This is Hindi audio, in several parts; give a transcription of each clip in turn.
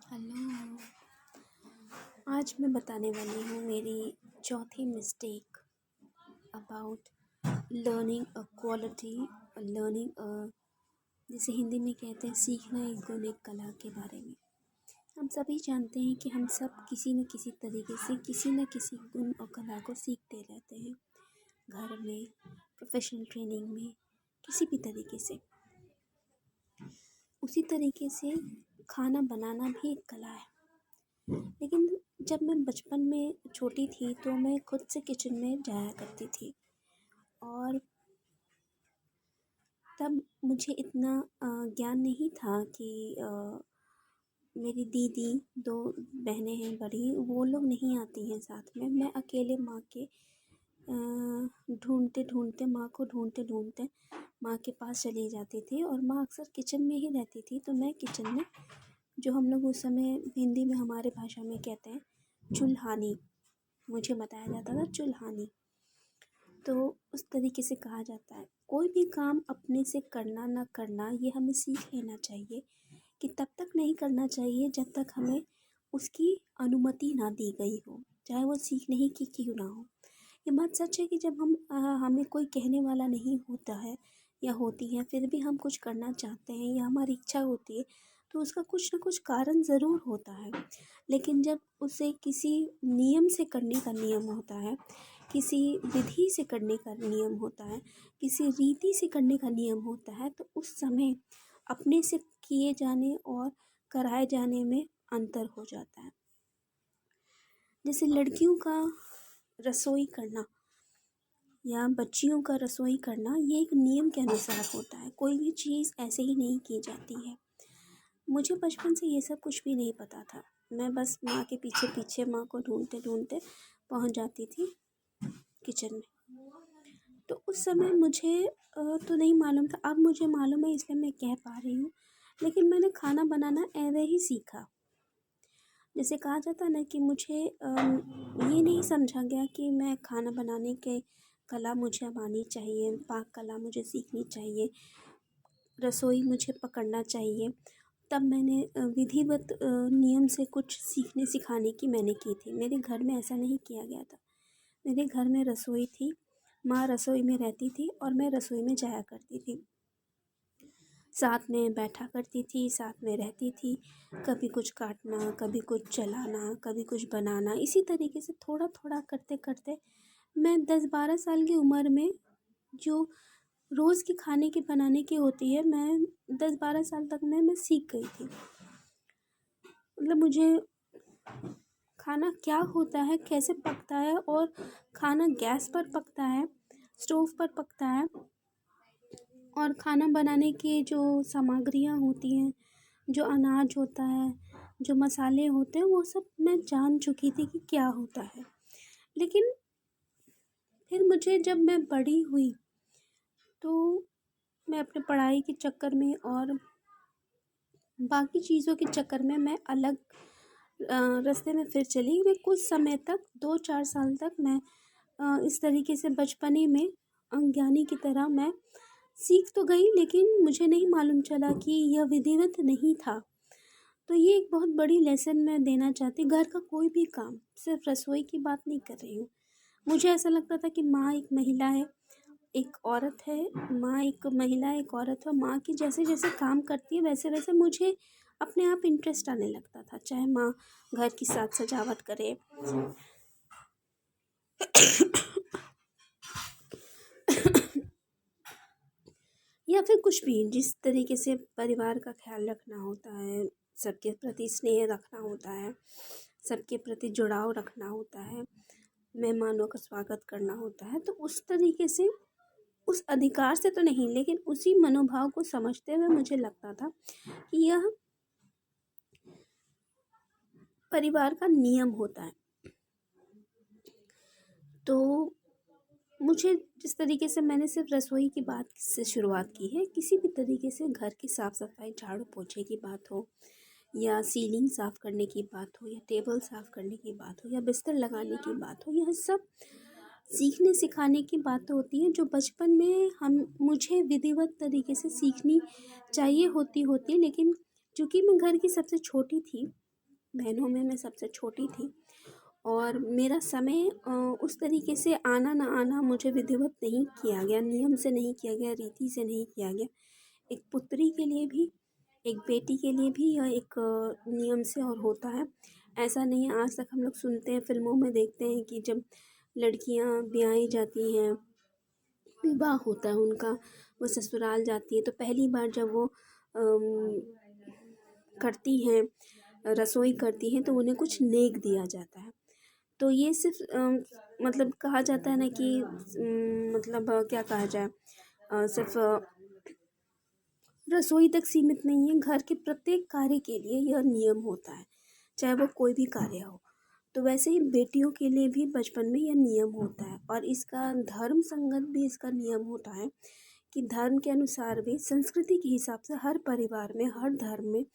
हेलो। आज मैं बताने वाली हूँ मेरी चौथी mistake about learning a quality, learning जिसे हिंदी में कहते हैं सीखना एक गुण एक कला के बारे में। हम सभी जानते हैं कि हम सब किसी न किसी तरीके से किसी न किसी गुण और कला को सीखते रहते हैं, घर में, प्रोफेशनल ट्रेनिंग में, किसी भी तरीके से। उसी तरीके से खाना बनाना भी एक कला है। लेकिन जब मैं बचपन में छोटी थी तो मैं खुद से किचन में जाया करती थी और तब मुझे इतना ज्ञान नहीं था कि मेरी दीदी 2 बहनें हैं बड़ी, वो लोग नहीं आती हैं साथ में। मैं अकेले माँ के ढूंढते ढूंढते माँ के पास चली जाती थी और माँ अक्सर किचन में ही रहती थी। तो मैं किचन में, जो हम लोग उस समय हिंदी में हमारे भाषा में कहते हैं चूल्हानी, मुझे बताया जाता था चूल्हानी। तो उस तरीके से कहा जाता है कोई भी काम अपने से करना ना करना ये हमें सीख लेना चाहिए कि तब तक नहीं करना चाहिए जब तक हमें उसकी अनुमति ना दी गई हो, चाहे वो सीखने ही की क्यों ना हो। ये बात सच है कि जब हमें कोई कहने वाला नहीं होता है या होती है, फिर भी हम कुछ करना चाहते हैं या हमारी इच्छा होती है, तो उसका कुछ ना कुछ कारण ज़रूर होता है। लेकिन जब उसे किसी नियम से करने का नियम होता है, किसी विधि से करने का नियम होता है, किसी रीति से करने का नियम होता है, तो उस समय अपने से किए जाने और कराए जाने में अंतर हो जाता है। जैसे लड़कियों का रसोई करना या बच्चियों का रसोई करना, ये एक नियम के अनुसार होता है। कोई भी चीज़ ऐसे ही नहीं की जाती है। मुझे बचपन से ये सब कुछ भी नहीं पता था। मैं बस माँ के पीछे पीछे माँ को ढूंढते ढूंढते पहुँच जाती थी किचन में। तो उस समय मुझे तो नहीं मालूम था, अब मुझे मालूम है इसलिए मैं कह पा रही हूँ। लेकिन मैंने खाना बनाना ऐसे ही सीखा। जैसे कहा जाता है ना कि मुझे ये नहीं समझा गया कि मैं खाना बनाने के कला मुझे अब आनी चाहिए, पाक कला मुझे सीखनी चाहिए, रसोई मुझे पकड़ना चाहिए। तब मैंने विधिवत नियम से कुछ सीखने सिखाने की मैंने की थी। मेरे घर में ऐसा नहीं किया गया था। मेरे घर में रसोई थी, माँ रसोई में रहती थी और मैं रसोई में जाया करती थी, साथ में बैठा करती थी, साथ में रहती थी। कभी कुछ काटना, कभी कुछ चलाना, कभी कुछ बनाना, इसी तरीके से थोड़ा थोड़ा करते करते मैं 10-12 साल की उम्र में, जो रोज़ की खाने की बनाने की होती है, मैं 10-12 साल तक में मैं सीख गई थी। मतलब मुझे खाना क्या होता है, कैसे पकता है, और खाना गैस पर पकता है, स्टोव पर पकता है, और खाना बनाने की जो सामग्रियाँ होती हैं, जो अनाज होता है, जो मसाले होते हैं, वो सब मैं जान चुकी थी कि क्या होता है। लेकिन फिर मुझे, जब मैं बड़ी हुई, तो मैं अपने पढ़ाई के चक्कर में और बाकी चीज़ों के चक्कर में मैं अलग रास्ते में फिर चली गई। कुछ समय तक, 2-4 साल तक मैं इस तरीके से बचपने में अज्ञानी की तरह मैं सीख तो गई, लेकिन मुझे नहीं मालूम चला कि यह विधिवत नहीं था। तो ये एक बहुत बड़ी लेसन मैं देना चाहती। घर का कोई भी काम, सिर्फ रसोई की बात नहीं कर रही हूँ। मुझे ऐसा लगता था कि माँ एक महिला है, एक औरत है, माँ एक महिला एक औरत है। माँ की जैसे जैसे काम करती है वैसे वैसे मुझे अपने आप इंटरेस्ट आने लगता था। चाहे माँ घर की साज सजावट करे या फिर कुछ भी, जिस तरीके से परिवार का ख्याल रखना होता है, सबके प्रति स्नेह रखना होता है, सबके प्रति जुड़ाव रखना होता है, मेहमानों का स्वागत करना होता है, तो उस तरीके से, उस अधिकार से तो नहीं, लेकिन उसी मनोभाव को समझते हुए मुझे लगता था कि यह परिवार का नियम होता है। तो मुझे, जिस तरीके से मैंने सिर्फ रसोई की बात से शुरुआत की है, किसी भी तरीके से घर की साफ़ सफाई, झाड़ू पोछे की बात हो, या सीलिंग साफ़ करने की बात हो, या टेबल साफ़ करने की बात हो, या बिस्तर लगाने की बात हो, यह सब सीखने सिखाने की बातें होती हैं जो बचपन में मुझे विधिवत तरीके से सीखनी चाहिए होती। लेकिन चूँकि मैं घर की सबसे छोटी थी, बहनों में मैं सबसे छोटी थी और मेरा समय उस तरीके से आना ना आना मुझे विधिवत नहीं किया गया, नियम से नहीं किया गया, रीति से नहीं किया गया। एक पुत्री के लिए भी, एक बेटी के लिए भी यह एक नियम से और होता है। ऐसा नहीं है, आज तक हम लोग सुनते हैं, फिल्मों में देखते हैं कि जब लड़कियां ब्याही जाती हैं, विवाह होता है उनका, वो ससुराल जाती है तो पहली बार जब वो करती हैं, रसोई करती हैं, तो उन्हें कुछ नेक दिया जाता है। तो ये सिर्फ मतलब कहा जाता है ना कि मतलब क्या कहा जाए, सिर्फ रसोई तक सीमित नहीं है, घर के प्रत्येक कार्य के लिए यह नियम होता है, चाहे वो कोई भी कार्य हो। तो वैसे ही बेटियों के लिए भी बचपन में यह नियम होता है और इसका धर्म संगत भी इसका नियम होता है कि धर्म के अनुसार भी, संस्कृति के हिसाब से हर परिवार में, हर धर्म में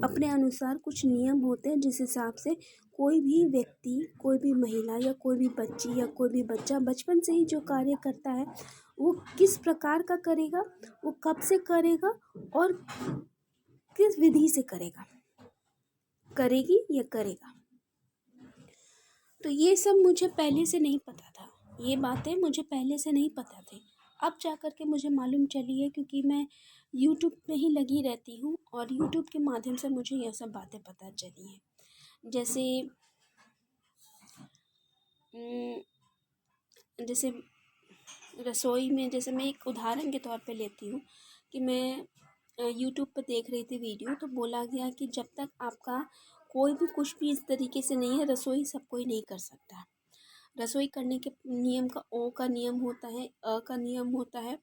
अपने अनुसार कुछ नियम होते हैं जिस हिसाब से कोई भी व्यक्ति, कोई भी महिला या कोई भी बच्ची या कोई भी बच्चा बचपन से ही जो कार्य करता है वो किस प्रकार का करेगा, वो कब से करेगा और किस विधि से करेगा, करेगी या करेगा। तो ये सब मुझे पहले से नहीं पता था, ये बातें मुझे पहले से नहीं पता थी, अब जा कर के मुझे मालूम चली है क्योंकि मैं यूट्यूब में ही लगी रहती हूँ और यूट्यूब के माध्यम से मुझे यह सब बातें पता चली हैं। जैसे रसोई में, जैसे मैं एक उदाहरण के तौर पे लेती हूँ कि मैं यूट्यूब पर देख रही थी वीडियो, तो बोला गया कि जब तक आपका कोई भी कुछ भी इस तरीके से नहीं है, रसोई सब कोई नहीं कर सकता। रसोई करने के नियम का ओ का नियम होता है, अ का नियम होता है,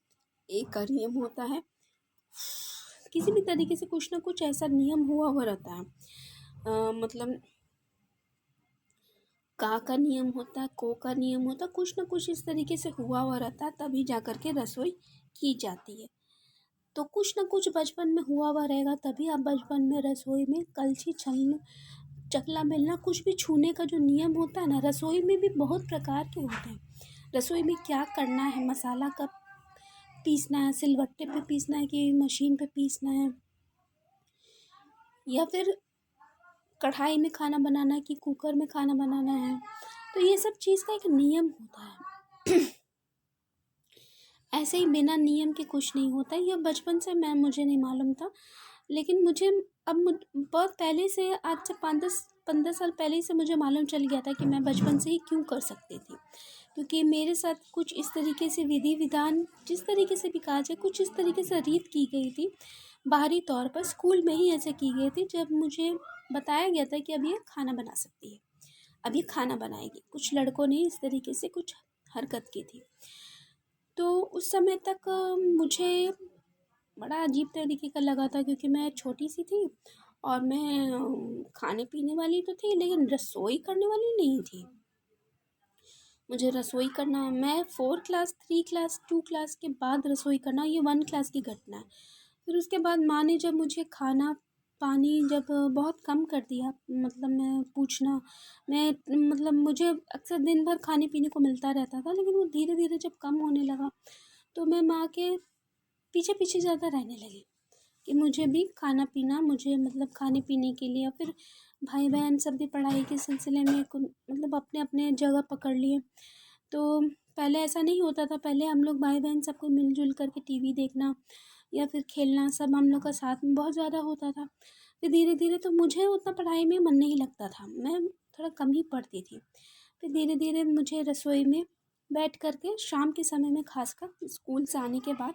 ए का नियम होता है, किसी भी तरीके से कुछ ना कुछ ऐसा नियम हुआ हुआ रहता है। मतलब का नियम होता है, को का नियम होता है, कुछ ना कुछ इस तरीके से हुआ हुआ रहता है, तभी जा कर के रसोई की जाती है। तो कुछ ना कुछ बचपन में हुआ हुआ रहेगा, तभी आप बचपन में रसोई में कलछी छलना, चकला बेलना, कुछ भी छूने का जो नियम होता है ना, रसोई में भी बहुत प्रकार के होते हैं। रसोई में क्या करना है, मसाला कब पीसना है, सिलबट्टे पे पीसना है कि मशीन पे पीसना है, या फिर कढ़ाई में खाना बनाना है कि कुकर में खाना बनाना है, तो ये सब चीज़ का एक नियम होता है। ऐसे ही बिना नियम के कुछ नहीं होता। यह बचपन से मुझे नहीं मालूम था, लेकिन मुझे अब बहुत पहले से, आज से 5-10-15 साल पहले से मुझे मालूम चल गया था कि मैं बचपन से ही क्यों कर सकती थी, क्योंकि मेरे साथ कुछ इस तरीके से विधि विधान, जिस तरीके से भी कहा जाए, कुछ इस तरीके से रीत की गई थी, बाहरी तौर पर स्कूल में ही ऐसे की गई थी, जब मुझे बताया गया था कि अब ये खाना बना सकती है, अब ये खाना बनाएगी। कुछ लड़कों ने इस तरीके से कुछ हरकत की थी। तो उस समय तक मुझे बड़ा अजीब तरीके का लगा था, क्योंकि मैं छोटी सी थी और मैं खाने पीने वाली तो थी, लेकिन रसोई करने वाली नहीं थी। मुझे रसोई करना, मैं 4 क्लास 3 क्लास 2 क्लास के बाद रसोई करना, ये 1 क्लास की घटना है। फिर उसके बाद माँ ने जब मुझे खाना पानी जब बहुत कम कर दिया, मतलब मैं पूछना, मैं मतलब मुझे अक्सर दिन भर खाने पीने को मिलता रहता था, लेकिन वो धीरे धीरे जब कम होने लगा तो मैं माँ के पीछे पीछे ज़्यादा रहने लगी कि मुझे भी खाना पीना, मुझे मतलब खाने पीने के लिए। फिर भाई बहन सब भी पढ़ाई के सिलसिले में मतलब अपने अपने जगह पकड़ लिए। तो पहले ऐसा नहीं होता था, पहले हम लोग भाई बहन सबको मिलजुल करके टीवी देखना या फिर खेलना, सब हम लोग का साथ में बहुत ज़्यादा होता था। फिर धीरे धीरे तो मुझे उतना पढ़ाई में मन नहीं लगता था, मैं थोड़ा कम ही पढ़ती थी। फिर धीरे धीरे मुझे रसोई में बैठ करके शाम के समय में, खासकर स्कूल से आने के बाद,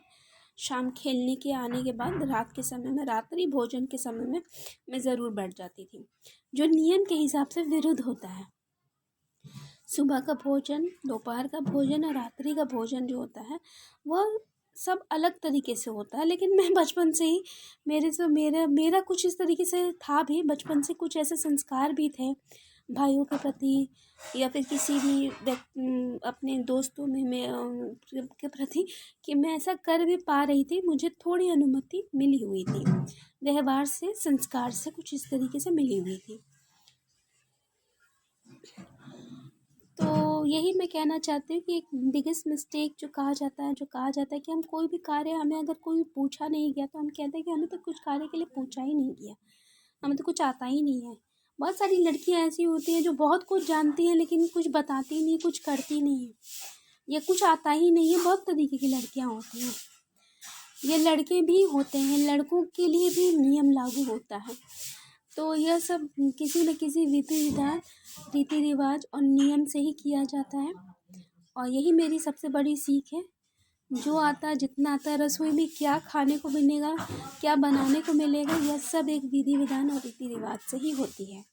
शाम खेलने के आने के बाद, रात के समय में, रात्रि भोजन के समय में मैं ज़रूर बैठ जाती थी, जो नियम के हिसाब से विरुद्ध होता है। सुबह का भोजन, दोपहर का भोजन और रात्रि का भोजन जो होता है वह सब अलग तरीके से होता है। लेकिन मैं बचपन से ही, मेरा कुछ इस तरीके से था भी, बचपन से कुछ ऐसे संस्कार भी थे भाइयों के प्रति या फिर किसी भी अपने दोस्तों में के प्रति, कि मैं ऐसा कर भी पा रही थी, मुझे थोड़ी अनुमति मिली हुई थी, व्यवहार से, संस्कार से कुछ इस तरीके से मिली हुई थी। तो यही मैं कहना चाहती हूँ कि एक बिगेस्ट मिस्टेक जो कहा जाता है कि हम कोई भी कार्य, हमें अगर कोई पूछा नहीं गया तो हम कहते हैं कि हमें तो कुछ कार्य के लिए पूछा ही नहीं गया, हमें तो कुछ आता ही नहीं है, बहुत सारी लड़कियां ऐसी होती हैं जो बहुत कुछ जानती हैं लेकिन कुछ बताती नहीं, कुछ करती नहीं है, या कुछ आता ही नहीं है। बहुत तरीके की लड़कियां होती हैं। ये लड़के भी होते हैं, लड़कों के लिए भी नियम लागू होता है। तो यह सब किसी न किसी रीति रिवाज और नियम से ही किया जाता है। और यही मेरी सबसे बड़ी सीख है। जो आता है, जितना आता है, रसोई में क्या खाने को मिलेगा, क्या बनाने को मिलेगा, यह सब एक विधि विधान और रीति रिवाज से ही होती है।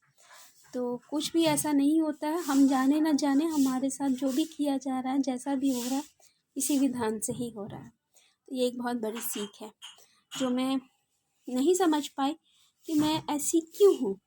तो कुछ भी ऐसा नहीं होता है, हम जाने ना जाने हमारे साथ जो भी किया जा रहा है, जैसा भी हो रहा है, इसी विधान से ही हो रहा है। तो ये एक बहुत बड़ी सीख है जो मैं नहीं समझ पाई कि मैं ऐसी क्यों हूँ।